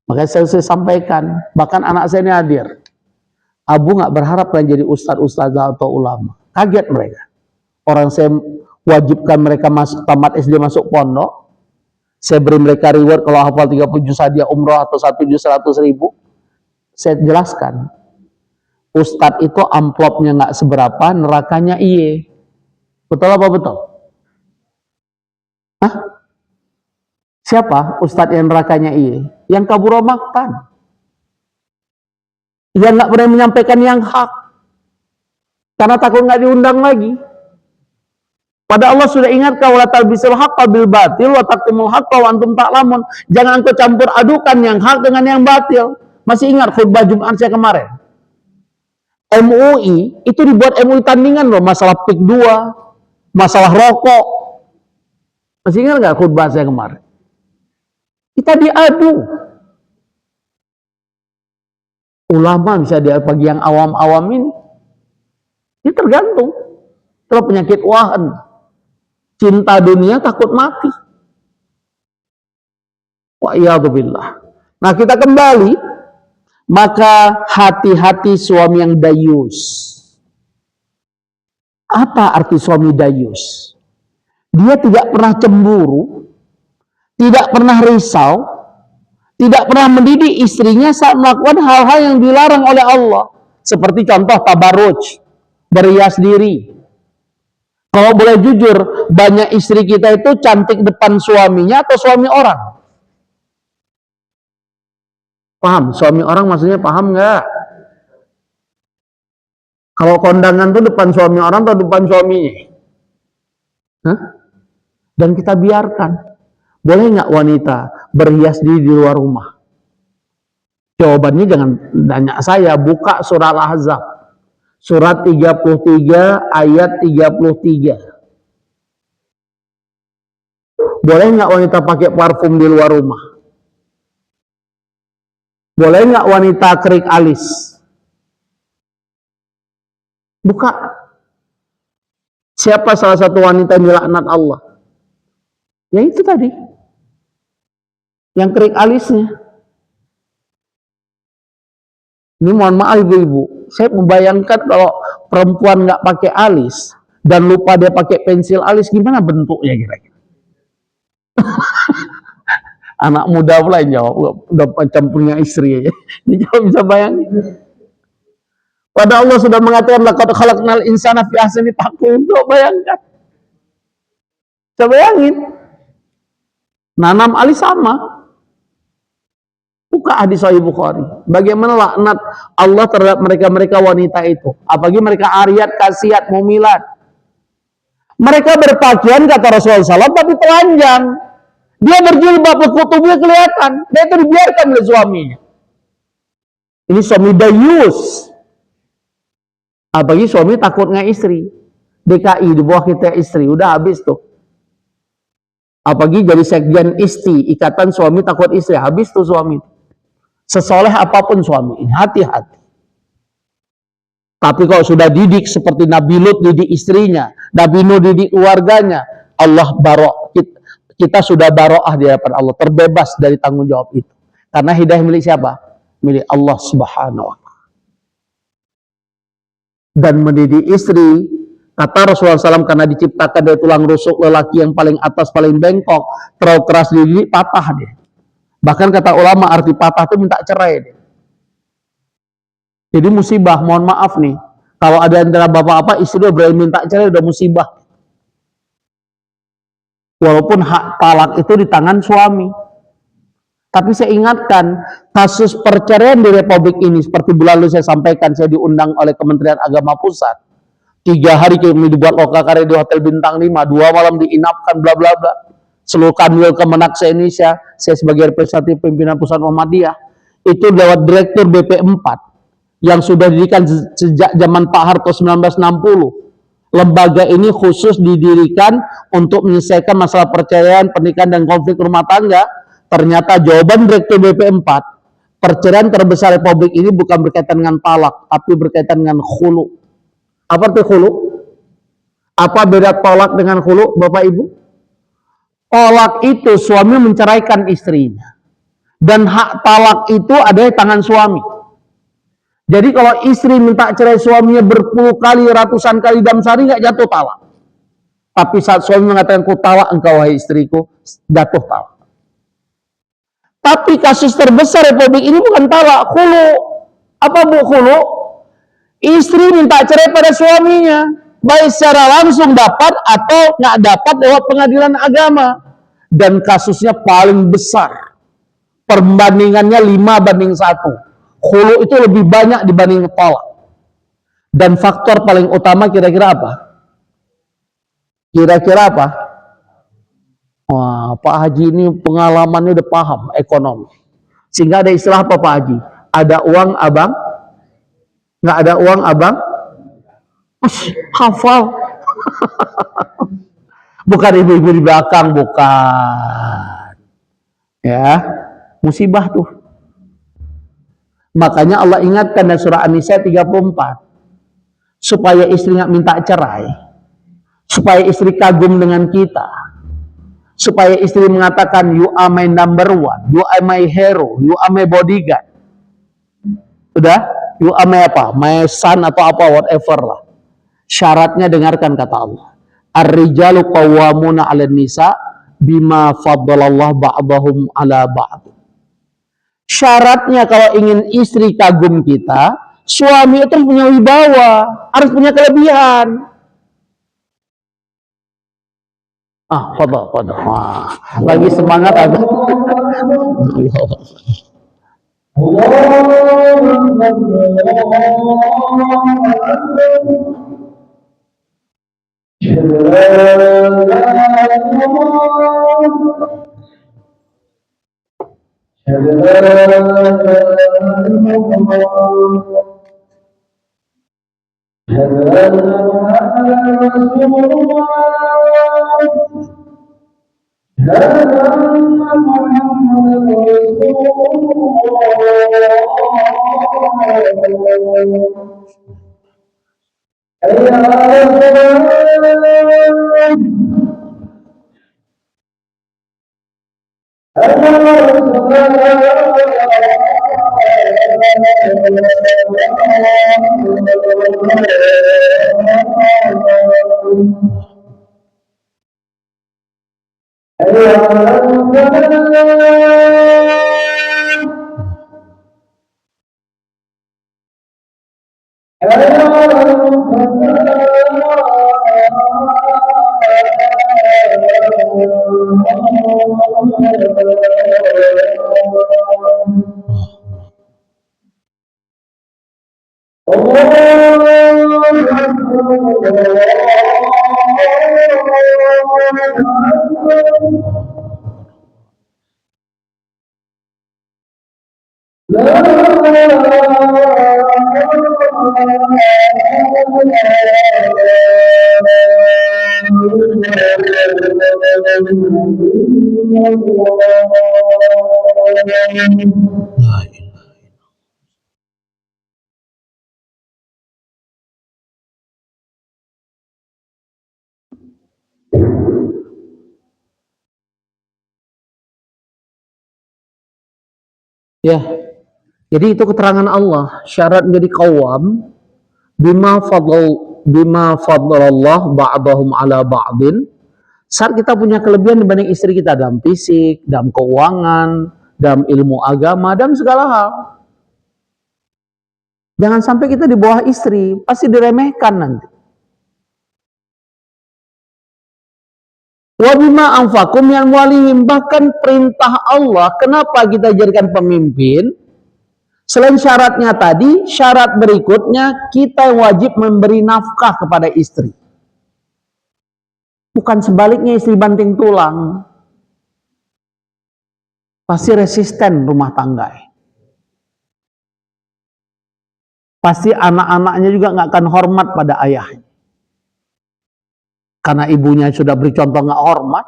Makanya saya sampaikan. Bahkan anak saya ini hadir. Abu nggak berharap kan jadi ustadz-ustadzah atau ulama. Kaget mereka. Orang saya wajibkan mereka masuk tamat SD masuk pondok. Saya beri mereka reward kalau hafal 30 juz hadiah umroh atau 1 juz 100.000. Saya jelaskan. Ustadz itu amplopnya nggak seberapa, nerakanya iye. Betul apa betul? Hah? Siapa ustadz yang nerakanya iye? Yang kabur maktan. Yang nggak berani menyampaikan yang hak. Karena takut nggak diundang lagi. Pada Allah sudah ingatkan wala talbisul haqqa bil batil wa taqtimul haqqa wa antum ta'lamun. Jangan engkau campur adukan yang hak dengan yang batil. Masih ingat khutbah Jumat saya kemarin? MUI itu dibuat MUI tandingan loh, masalah PIK 2, masalah rokok. Masih ingat enggak khutbah saya kemarin? Kita diadu. Ulama bisa dia bagi yang awam-awam ini. Ini tergantung. Kalau penyakit wahan, cinta dunia takut mati. Wa'iyadzubillah. Nah kita kembali, maka hati-hati suami yang dayus. Apa arti suami dayus? Dia tidak pernah cemburu, tidak pernah risau, tidak pernah mendidik istrinya saat melakukan hal-hal yang dilarang oleh Allah. Seperti contoh tabarruj, berhias diri. Kalau boleh jujur, banyak istri kita itu cantik depan suaminya atau suami orang? Paham? Suami orang maksudnya paham nggak? Kalau kondangan tuh depan suami orang atau depan suaminya? Hah? Dan kita biarkan. Boleh nggak wanita berhias diri di luar rumah? Jawabannya jangan tanya saya, buka surah Al-Ahzab. Surat 33 ayat 33. Boleh nggak wanita pakai parfum di luar rumah? Boleh nggak wanita kerik alis? Buka. Siapa salah satu wanita yang dilaknat Allah? Ya itu tadi. Yang kerik alisnya. Ini mohon maaf ibu-ibu, saya membayangkan kalau perempuan nggak pakai alis dan lupa dia pakai pensil alis, gimana bentuknya kira-kira? Anak muda pula yang jawab, udah macam punya istri ya. Dia jawab bisa bayangin. Pada Allah sudah mengatakan laqad khalaqnal insana fi ahsani taqwim. Bayangkan. Coba bayangin. Nanam alis sama. Buka hadis Sahih Bukhari. Bagaimana laknat Allah terhadap mereka-mereka wanita itu. Apalagi mereka ariat, kasiat, mumilat. Mereka berpakaian kata Rasulullah SAW tapi telanjang. Dia berjilbab, tubuhnya kelihatan. Dia itu dibiarkan oleh suaminya. Ini suami dayus. Apalagi suami takut nggak istri. DKI di bawah kita istri. Udah habis tuh. Apalagi jadi sekjen istri. Ikatan suami takut istri. Habis tuh suami. Sesoleh apapun suami ini, hati-hati. Tapi kalau sudah didik seperti Nabi Lut didik istrinya, Nabi Nuh didik keluarganya, Allah barok, kita sudah baroah di hadapan Allah, terbebas dari tanggung jawab itu. Karena hidayah milik siapa? Milik Allah Subhanahu wa Ta'ala. Dan mendidik istri, kata Rasulullah SAW, karena diciptakan dari tulang rusuk lelaki yang paling atas, paling bengkok, terlalu keras dididik, patah dia. Bahkan kata ulama arti patah itu minta cerai dia. Jadi musibah, mohon maaf nih. Kalau ada antara bapak-bapak istri udah berani minta cerai udah musibah. Walaupun hak talak itu di tangan suami. Tapi saya ingatkan, kasus perceraian di Republik ini seperti bulan lalu saya sampaikan, saya diundang oleh Kementerian Agama Pusat. 3 hari kami dibuat lokakarya di Hotel Bintang 5, 2 malam diinapkan bla bla bla. Seluruh kanwil Kemenak se-Indonesia, saya sebagai representatif pimpinan pusat Muhammadiyah, itu lewat Direktur BP4 yang sudah didirikan sejak zaman Pak Harto 1960. Lembaga ini khusus didirikan untuk menyelesaikan masalah perceraian, pernikahan, dan konflik rumah tangga. Ternyata jawaban Direktur BP4, perceraian terbesar Republik ini bukan berkaitan dengan talak, tapi berkaitan dengan khulu. Apa itu khulu? Apa beda talak dengan khulu, Bapak Ibu? Talak itu suami menceraikan istrinya. Dan hak talak itu ada di tangan suami. Jadi kalau istri minta cerai suaminya berpuluh kali, ratusan kali dalam sehari, nggak jatuh talak. Tapi saat suami mengatakan, ku talak engkau wahai istriku, jatuh talak. Tapi kasus terbesar Republik ini bukan talak, khulu. Apa bu khulu? Istri minta cerai pada suaminya, baik secara langsung dapat atau nggak dapat lewat pengadilan agama. Dan kasusnya paling besar. Perbandingannya 5:1. Khulu itu lebih banyak dibanding talak. Dan faktor paling utama kira-kira apa? Kira-kira apa? Wah, Pak Haji ini pengalamannya udah paham ekonomi. Sehingga ada istilah apa Pak Haji? Ada uang abang? Nggak ada uang abang? Ush, hafal. Bukan ibu-ibu di belakang, bukan. Ya, musibah tuh. Makanya Allah ingatkan dalam surah An-Nisa 34. Supaya istri nggak minta cerai. Supaya istri kagum dengan kita. Supaya istri mengatakan, you are my number one. You are my hero. You are my bodyguard. Udah? You are my apa? My son atau apa, whatever lah. Syaratnya dengarkan kata Allah. Ar-rijalu qawwamuna 'alan nisa bima faddalallah ba'dahum 'ala ba'd. Syaratnya kalau ingin istri kagum kita, suami itu harus punya wibawa, harus punya kelebihan. Fadal. Lagi semangat ada. Ya, jadi itu keterangan Allah. Syarat menjadi qawwam bima faddalallah ba'dahum ala ba'din. Saat kita punya kelebihan dibanding istri kita dalam fisik, dalam keuangan, dalam ilmu agama, dalam segala hal. Jangan sampai kita di bawah istri, pasti diremehkan nanti. Wa bima anfaqum min amwalihim, bahkan perintah Allah, kenapa kita jadikan pemimpin? Selain syaratnya tadi, syarat berikutnya kita wajib memberi nafkah kepada istri. Bukan sebaliknya istri banting tulang. Pasti resisten rumah tangga. pasti anak-anaknya juga nggak akan hormat pada ayahnya. Karena ibunya sudah beri contoh nggak hormat.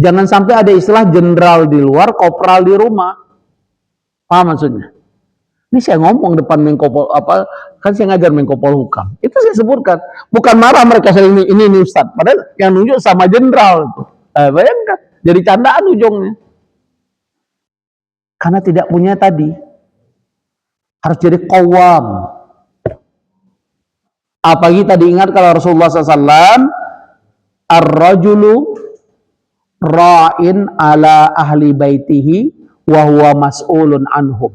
Jangan sampai ada istilah jenderal di luar, kopral di rumah. Paham maksudnya? Ini saya ngomong depan Menko apa, kan saya ngajar Menko Polhukam. Itu saya sebutkan. Bukan marah mereka sering ini Ustaz. Padahal yang nunjuk sama jenderal itu. Bayangkan, jadi candaan ujungnya. Karena tidak punya tadi. Harus jadi qawwam. Apalagi tadi ingat kalau Rasulullah SAW, ar-rajulu ra'in ala ahli baitihi wa huwa mas'ulun anhum.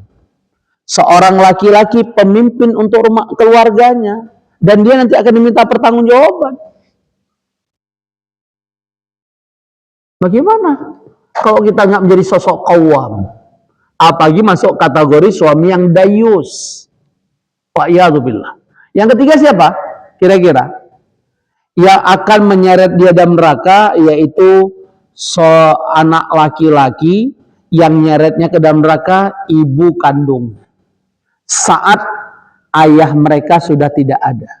Seorang laki-laki pemimpin untuk rumah keluarganya dan dia nanti akan diminta pertanggungjawaban. Bagaimana kalau kita nggak menjadi sosok qawwam? Apalagi masuk kategori suami yang dayus. Wa'iyadzubillah. Yang ketiga siapa? Kira-kira yang akan menyeret dia dalam neraka, yaitu anak laki-laki yang nyeretnya ke dalam neraka ibu kandung. Saat ayah mereka sudah tidak ada.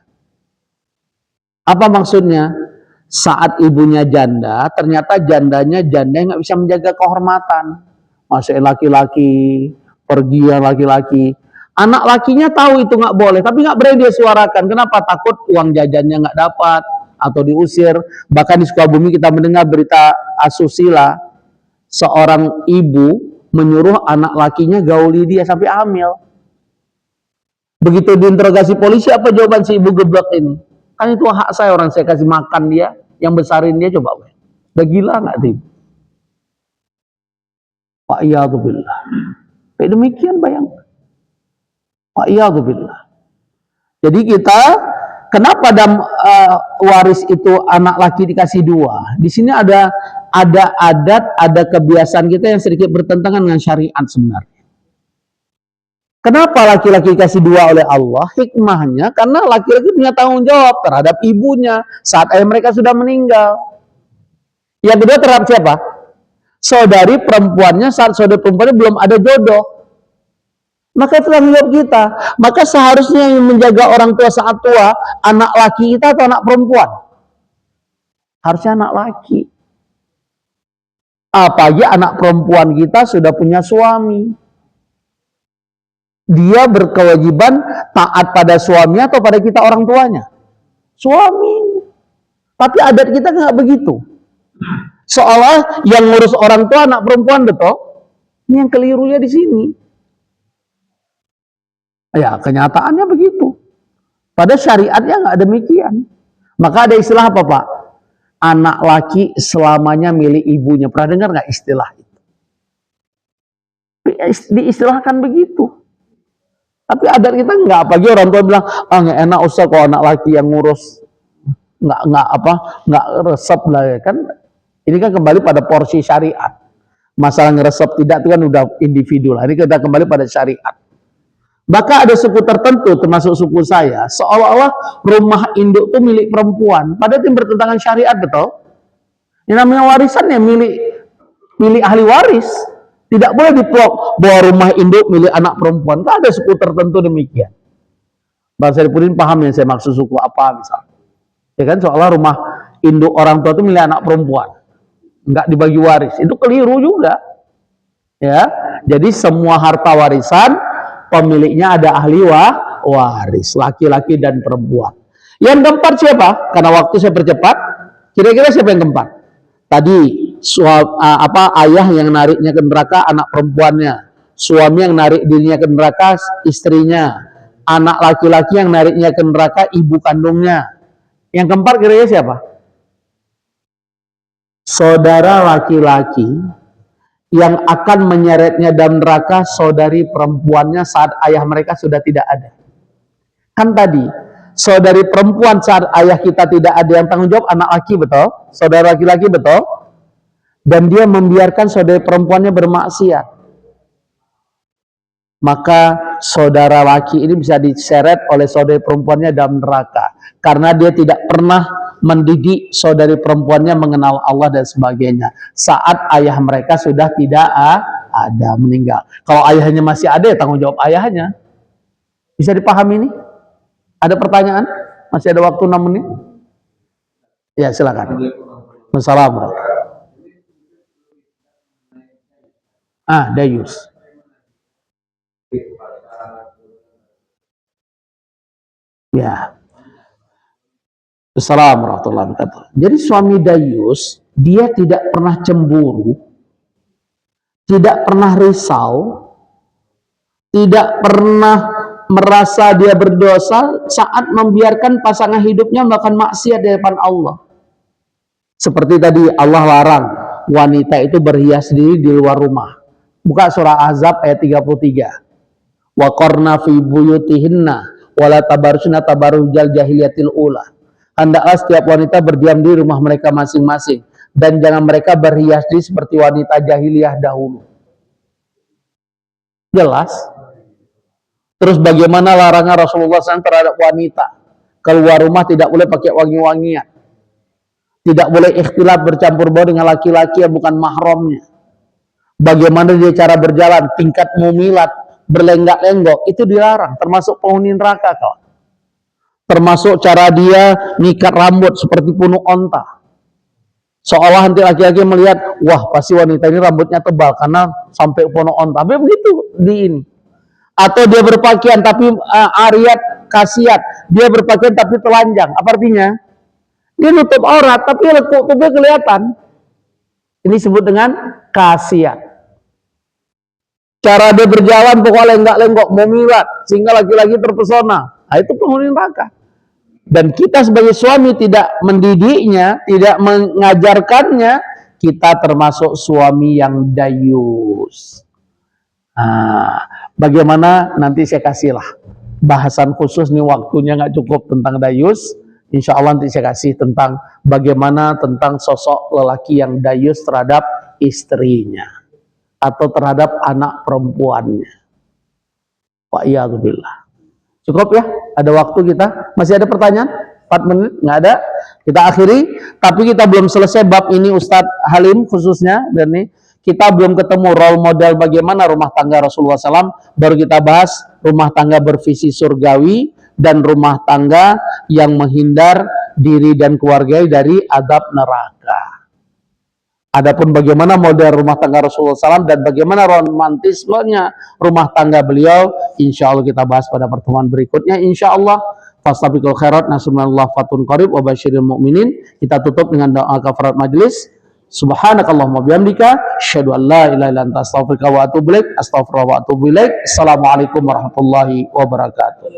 Apa maksudnya? Saat ibunya janda, ternyata jandanya janda yang nggak bisa menjaga kehormatan. Masih laki-laki, pergi yang laki-laki. Anak lakinya tahu itu nggak boleh, tapi nggak berani dia suarakan. Kenapa? Takut uang jajannya nggak dapat atau diusir. Bahkan di Sukabumi kita mendengar berita asusila, seorang ibu menyuruh anak lakinya gauli dia sampai hamil. Begitu diinterogasi polisi, apa jawaban si ibu geblek ini? Kan itu hak saya, orang saya kasih makan dia, yang besarin dia, coba. Udah gila nggak sih? Wa'iyadzubillah. Kayak demikian bayangkan. Wa'iyadzubillah. Jadi kita, kenapa dalam waris itu anak laki dikasih dua? Di sini ada adat, ada kebiasaan kita yang sedikit bertentangan dengan syariat sebenarnya. Kenapa laki-laki dikasih dua oleh Allah? Hikmahnya karena laki-laki punya tanggung jawab terhadap ibunya saat ayah mereka sudah meninggal. Yang kedua terhadap siapa? Saudari perempuannya saat saudari perempuannya belum ada jodoh. Maka itu tanggung jawab kita. Maka seharusnya yang menjaga orang tua saat tua, anak laki kita atau anak perempuan? Harusnya anak laki. Apalagi anak perempuan kita sudah punya suami. Dia berkewajiban taat pada suaminya atau pada kita orang tuanya? Suami. Tapi adat kita nggak begitu. Seolah yang ngurus orang tua anak perempuan, betul? Ini yang kelirunya di sini. Ya, kenyataannya begitu. Pada syariatnya nggak demikian. Maka ada istilah apa, Pak? Anak laki selamanya milik ibunya. Pernah dengar nggak istilah itu? Diistilahkan begitu. Tapi adat kita nggak, apalagi orang tua bilang, nggak enak usah kalau anak laki yang ngurus, nggak resep lah ya kan. Ini kan kembali pada porsi syariat. Masalah ngeresep tidak itu kan udah individu lah. Ini kita kembali pada syariat. Maka ada suku tertentu, termasuk suku saya, seolah-olah rumah induk itu milik perempuan. Padahal itu bertentangan syariat, betul? Yang namanya warisan ya milik ahli waris. Tidak boleh diplok bahwa rumah induk milik anak perempuan. Kan ada suku tertentu demikian. Bang Saripudin paham yang saya maksud suku apa misalnya. Ya kan, seolah rumah induk orang tua itu milik anak perempuan. Enggak dibagi waris. Itu keliru juga. Ya, jadi semua harta warisan pemiliknya ada ahli waris, laki-laki dan perempuan. Yang keempat siapa? Karena waktu saya percepat. Kira-kira siapa yang keempat? Tadi ayah yang nariknya ke neraka anak perempuannya, suami yang narik dirinya ke neraka istrinya, anak laki-laki yang nariknya ke neraka ibu kandungnya. Yang keempat kira-kira siapa? Saudara laki-laki yang akan menyeretnya dalam neraka saudari perempuannya saat ayah mereka sudah tidak ada. Kan tadi saudari perempuan saat ayah kita tidak ada, yang tanggung jawab anak laki, betul? Saudara laki-laki, betul? Dan dia membiarkan saudari perempuannya bermaksiat. Maka saudara laki ini bisa diseret oleh saudari perempuannya dalam neraka. Karena dia tidak pernah mendidik saudari perempuannya mengenal Allah dan sebagainya. Saat ayah mereka sudah tidak ada, meninggal. Kalau ayahnya masih ada, ya tanggung jawab ayahnya. Bisa dipahami ini? Ada pertanyaan? Masih ada waktu 6 menit? Ya, silakan. Wassalamualaikum. Dayus. Ya. Assalamualaikum warahmatullahi wabarakatuh. Jadi suami dayus, dia tidak pernah cemburu, tidak pernah risau, tidak pernah merasa dia berdosa saat membiarkan pasangan hidupnya melakukan maksiat di depan Allah. Seperti tadi Allah larang wanita itu berhias diri di luar rumah. Buka surah Ahzab ayat 33. Wa qarna fi buyutihinna wala tabarusna tabarujal jahiliyatil ula. Hendaklah setiap wanita berdiam di rumah mereka masing-masing dan jangan mereka berhias diri seperti wanita jahiliyah dahulu. Jelas? Terus bagaimana larangan Rasulullah SAW terhadap wanita? Keluar rumah tidak boleh pakai wangi-wangian. Tidak boleh ikhtilat bercampur baur dengan laki-laki yang bukan mahramnya. Bagaimana dia cara berjalan, tingkat mumilat, berlenggak-lenggok, itu dilarang. Termasuk penghuni neraka, kawan. Termasuk cara dia ngikat rambut seperti punuk onta. Seolah nanti laki-laki melihat, wah pasti wanita ini rambutnya tebal karena sampai punuk onta. Tapi begitu di ini. Atau dia berpakaian tapi ariat kasiat, dia berpakaian tapi telanjang. Apa artinya? Dia nutup aurat tapi lekuk-lekuknya kelihatan. Ini disebut dengan kasiat. Cara dia berjalan pokoknya lenggak-lenggok, memilat sehingga laki-laki terpesona. Nah, itu penghuni neraka. Dan kita sebagai suami tidak mendidiknya, tidak mengajarkannya, kita termasuk suami yang dayus. Bagaimana nanti saya kasihlah bahasan khusus nih, waktunya nggak cukup tentang dayus. Insya Allah nanti saya kasih tentang bagaimana tentang sosok lelaki yang dayus terhadap istrinya atau terhadap anak perempuannya. Wa'iyadzubillah. Cukup ya? Ada waktu kita? Masih ada pertanyaan? 4 menit? Nggak ada? Kita akhiri. Tapi kita belum selesai bab ini, Ustadz Halim khususnya. Dan nih, kita belum ketemu role model bagaimana rumah tangga Rasulullah SAW. Baru kita bahas rumah tangga bervisi surgawi dan rumah tangga yang menghindar diri dan keluarga dari adab neraka. Adapun bagaimana model rumah tangga Rasulullah SAW dan bagaimana romantismenya rumah tangga beliau, insya Allah kita bahas pada pertemuan berikutnya. Insya Allah. Fastabiqul khairat, nasrullah fatun qarib, wa basyiril mu'minin. Kita tutup dengan doa kafarat majlis. Subhanakallahumma bihamdika, asyhadu an la ilaha illa anta, astaghfiruka wa atubu ilaik. Astaghfirullah wa atubu ilaik. Assalamualaikum warahmatullahi wabarakatuh.